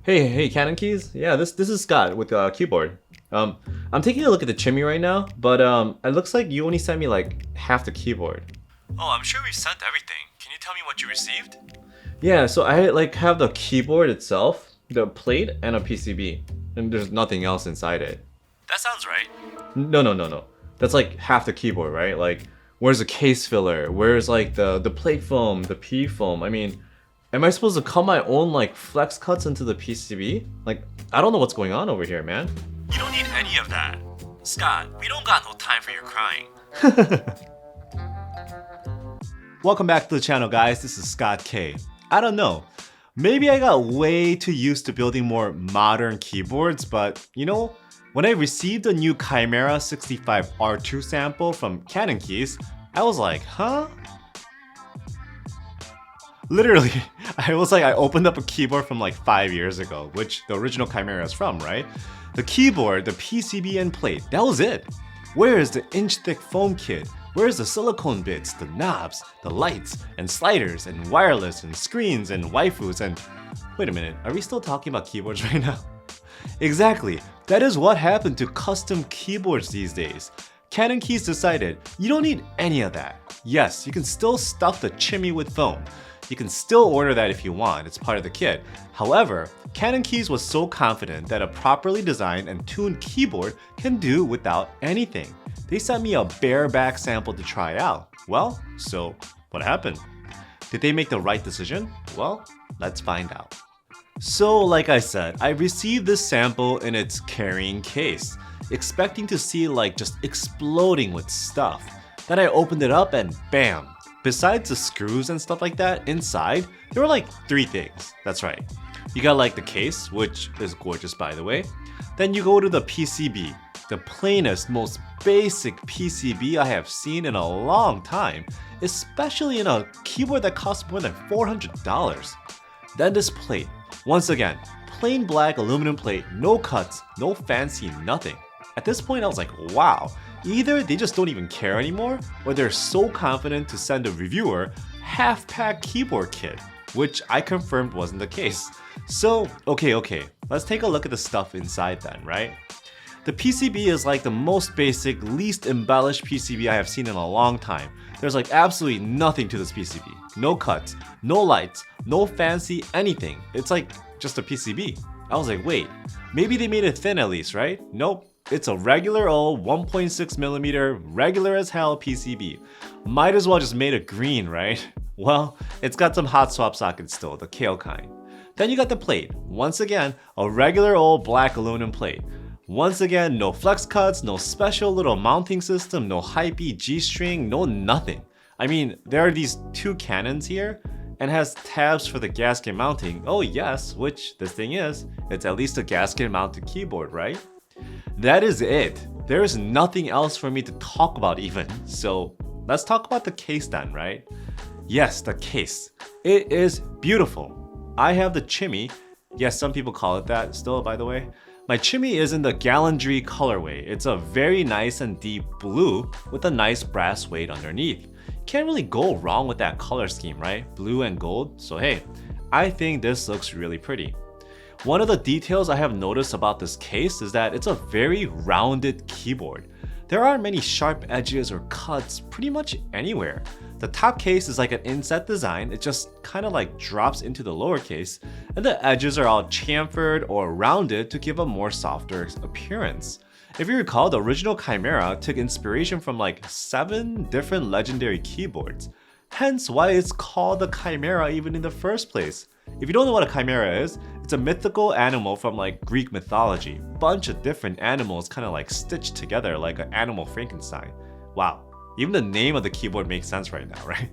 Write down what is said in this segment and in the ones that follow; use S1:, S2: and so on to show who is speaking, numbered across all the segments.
S1: Hey, Cannonkeys. Yeah, this is Scott with Keyboard. I'm taking a look at the Chimmy right now, but it looks like you only sent me like half the keyboard.
S2: Oh, I'm sure we sent everything. Can you tell me what you received?
S1: Yeah, so I like have the keyboard itself, the plate, and a PCB, and there's nothing else inside it.
S2: That sounds right.
S1: No. That's like half the keyboard, right? Like, where's the case filler? Where's like the plate foam, the P foam? I mean, am I supposed to cut my own like flex cuts into the PCB? Like, I don't know what's going on over here, man.
S2: You don't need any of that. Scott, we don't got no time for your crying.
S3: Welcome back to the channel, guys. This is Scott K. I don't know. Maybe I got way too used to building more modern keyboards, but you know, when I received a new Chimera65 R1 sample from Cannonkeys, I was like, huh? Literally, I opened up a keyboard from like 5 years ago, which the original Chimera is from, right? The keyboard, the PCB and plate, that was it. Where's the inch-thick foam kit? Where's the silicone bits, the knobs, the lights, and sliders, and wireless, and screens, and waifus, and... Wait a minute, are we still talking about keyboards right now? Exactly, that is what happened to custom keyboards these days. Cannonkeys decided, you don't need any of that. Yes, you can still stuff the Chimmy with foam. You can still order that if you want, it's part of the kit. However, Cannonkeys was so confident that a properly designed and tuned keyboard can do without anything. They sent me a bareback sample to try out. Well, so what happened? Did they make the right decision? Well, let's find out. So like I said, I received this sample in its carrying case, expecting to see like just exploding with stuff. Then I opened it up and bam! Besides the screws and stuff like that, inside, there were like 3 things. That's right. You got like the case, which is gorgeous by the way. Then you go to the PCB, the plainest, most basic PCB I have seen in a long time, especially in a keyboard that costs more than $400. Then this plate. Once again, plain black aluminum plate, no cuts, no fancy nothing. At this point I was like, wow, either they just don't even care anymore, or they're so confident to send a reviewer half-pack keyboard kit, which I confirmed wasn't the case. So, okay, let's take a look at the stuff inside then, right? The PCB is like the most basic, least embellished PCB I have seen in a long time. There's like absolutely nothing to this PCB. No cuts, no lights, no fancy anything. It's like just a PCB. I was like, wait, maybe they made it thin at least, right? Nope. It's a regular old 1.6mm, regular as hell PCB. Might as well just made it green, right? Well, it's got some hot swap sockets still, the kale kind. Then you got the plate. Once again, a regular old black aluminum plate. Once again, no flex cuts, no special little mounting system, no hypey G-string, no nothing. I mean, there are these 2 cannons here, and has tabs for the gasket mounting. Oh yes, which this thing is, it's at least a gasket mounted keyboard, right? That is it. There is nothing else for me to talk about even. So let's talk about the case then, right? Yes, the case. It is beautiful. I have the Chimmy. Yes, some people call it that still, by the way. My Chimmy is in the Gallantry colorway. It's a very nice and deep blue with a nice brass weight underneath. Can't really go wrong with that color scheme, right? Blue and gold. So hey, I think this looks really pretty. One of the details I have noticed about this case is that it's a very rounded keyboard. There aren't many sharp edges or cuts pretty much anywhere. The top case is like an inset design, it just kind of like drops into the lower case, and the edges are all chamfered or rounded to give a more softer appearance. If you recall, the original Chimera took inspiration from like 7 different legendary keyboards, hence why it's called the Chimera even in the first place. If you don't know what a chimera is, it's a mythical animal from like Greek mythology. Bunch of different animals kind of like stitched together like an animal Frankenstein. Wow, even the name of the keyboard makes sense right now, right?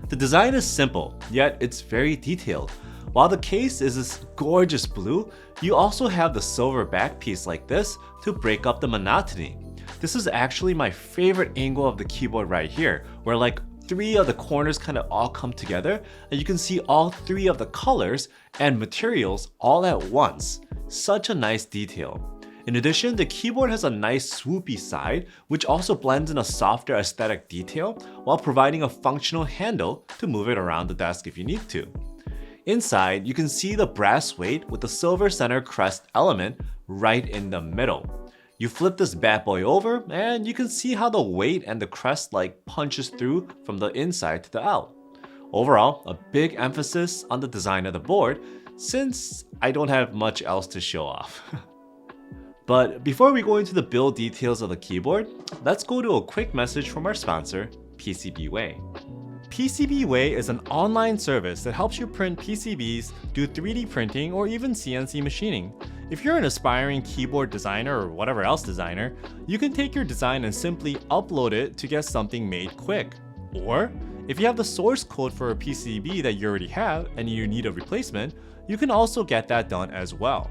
S3: The design is simple, yet it's very detailed. While the case is this gorgeous blue, you also have the silver back piece like this to break up the monotony. This is actually my favorite angle of the keyboard right here, where like 3 of the corners kind of all come together and you can see all 3 of the colors and materials all at once. Such a nice detail. In addition, the keyboard has a nice swoopy side, which also blends in a softer aesthetic detail while providing a functional handle to move it around the desk if you need to. Inside, you can see the brass weight with the silver center crest element right in the middle. You flip this bad boy over and you can see how the weight and the crest like punches through from the inside to the out. Overall, a big emphasis on the design of the board since I don't have much else to show off. But before we go into the build details of the keyboard, let's go to a quick message from our sponsor, PCBWay. PCBWay is an online service that helps you print PCBs, do 3D printing, or even CNC machining. If you're an aspiring keyboard designer or whatever else designer, you can take your design and simply upload it to get something made quick. Or, if you have the source code for a PCB that you already have and you need a replacement, you can also get that done as well.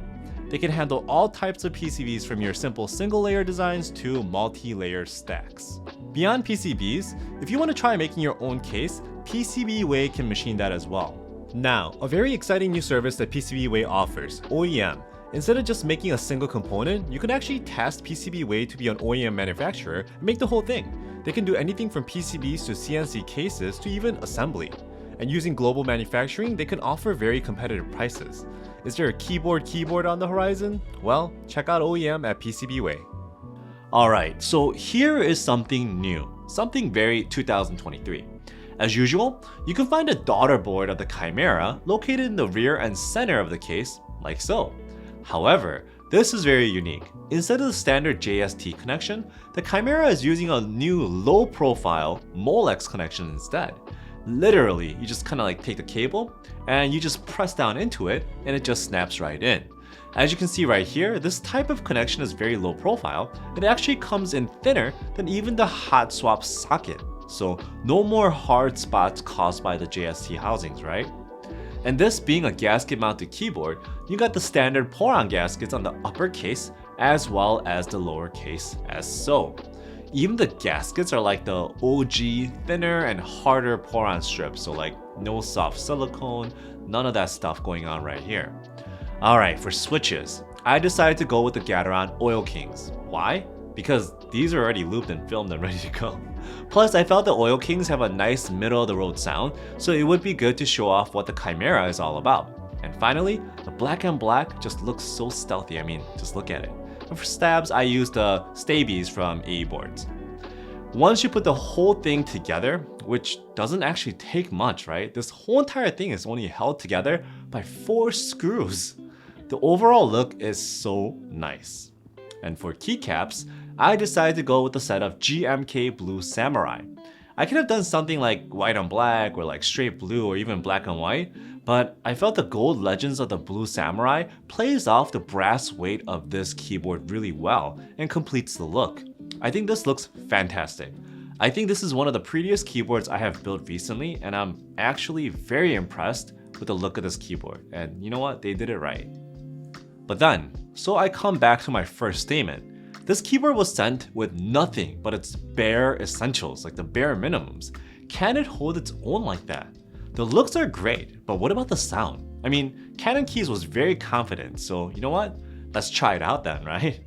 S3: They can handle all types of PCBs from your simple single layer designs to multi-layer stacks. Beyond PCBs, if you want to try making your own case, PCBWay can machine that as well. Now, a very exciting new service that PCBWay offers, OEM. Instead of just making a single component, you can actually task PCBWay to be an OEM manufacturer and make the whole thing. They can do anything from PCBs to CNC cases to even assembly. And using global manufacturing, they can offer very competitive prices. Is there a keyboard on the horizon? Well, check out OEM at PCBWay. Alright, so here is something new, something very 2023. As usual, you can find a daughter board of the Chimera located in the rear and center of the case, like so. However, this is very unique. Instead of the standard JST connection, the Chimera is using a new low-profile Molex connection instead. Literally, you just kind of like take the cable and you just press down into it and it just snaps right in. As you can see right here, this type of connection is very low profile. It actually comes in thinner than even the hot swap socket. So no more hard spots caused by the JST housings, right? And this being a gasket mounted keyboard, you got the standard pour-on gaskets on the upper case as well as the lower case as so. Even the gaskets are like the OG thinner and harder pour-on strips, so like no soft silicone, none of that stuff going on right here. Alright, for switches, I decided to go with the Gateron Oil Kings. Why? Because these are already looped and filmed and ready to go. Plus, I felt the Oil Kings have a nice middle of the road sound, so it would be good to show off what the Chimera is all about. And finally, the black and black just looks so stealthy, I mean, just look at it. And for stabs, I used the Staebies from AEboards. Once you put the whole thing together, which doesn't actually take much, right? This whole entire thing is only held together by 4 screws. The overall look is so nice. And for keycaps, I decided to go with the set of GMK Blue Samurai. I could have done something like white on black or like straight blue or even black and white, but I felt the gold legends of the Blue Samurai plays off the brass weight of this keyboard really well and completes the look. I think this looks fantastic. I think this is one of the prettiest keyboards I have built recently, and I'm actually very impressed with the look of this keyboard. And you know what? They did it right. But then, so I come back to my first statement. This keyboard was sent with nothing but its bare essentials, like the bare minimums. Can it hold its own like that? The looks are great, but what about the sound? I mean, Cannonkeys was very confident, so you know what? Let's try it out then, right?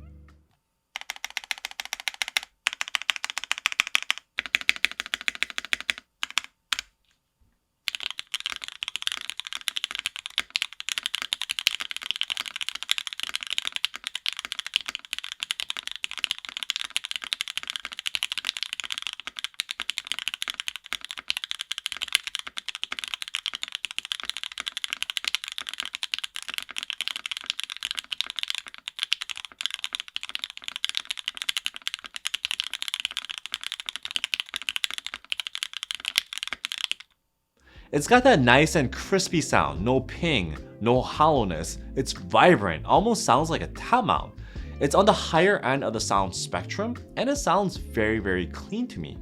S3: It's got that nice and crispy sound, no ping, no hollowness. It's vibrant, almost sounds like a top mount. It's on the higher end of the sound spectrum, and it sounds very, very clean to me.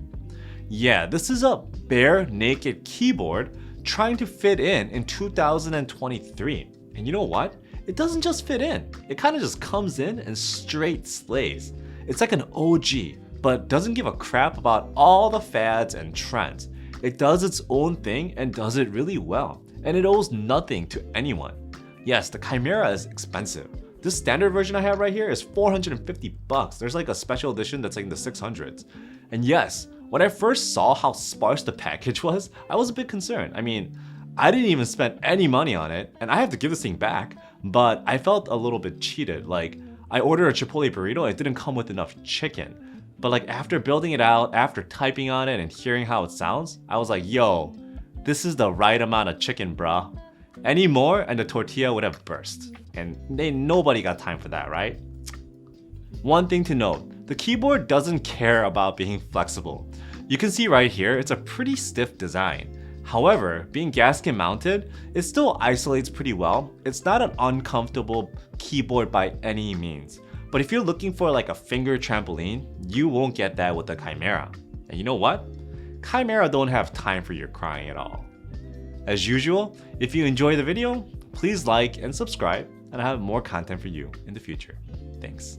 S3: Yeah, this is a bare naked keyboard trying to fit in 2023. And you know what? It doesn't just fit in, it kind of just comes in and straight slays. It's like an OG, but doesn't give a crap about all the fads and trends. It does its own thing and does it really well, and it owes nothing to anyone. Yes, the Chimera is expensive. This standard version I have right here is $450. There's like a special edition that's like in the 600s. And yes, when I first saw how sparse the package was, I was a bit concerned. I mean, I didn't even spend any money on it, and I have to give this thing back, but I felt a little bit cheated. Like, I ordered a Chipotle burrito, it didn't come with enough chicken. But like after building it out, after typing on it and hearing how it sounds, I was like, yo, this is the right amount of chicken, bruh. Any more and the tortilla would have burst. And nobody got time for that, right? One thing to note, the keyboard doesn't care about being flexible. You can see right here, it's a pretty stiff design. However, being gasket mounted, it still isolates pretty well. It's not an uncomfortable keyboard by any means. But if you're looking for like a finger trampoline, you won't get that with the Chimera. And you know what? Chimera don't have time for your crying at all. As usual, if you enjoy the video, please like and subscribe, and I have more content for you in the future. Thanks.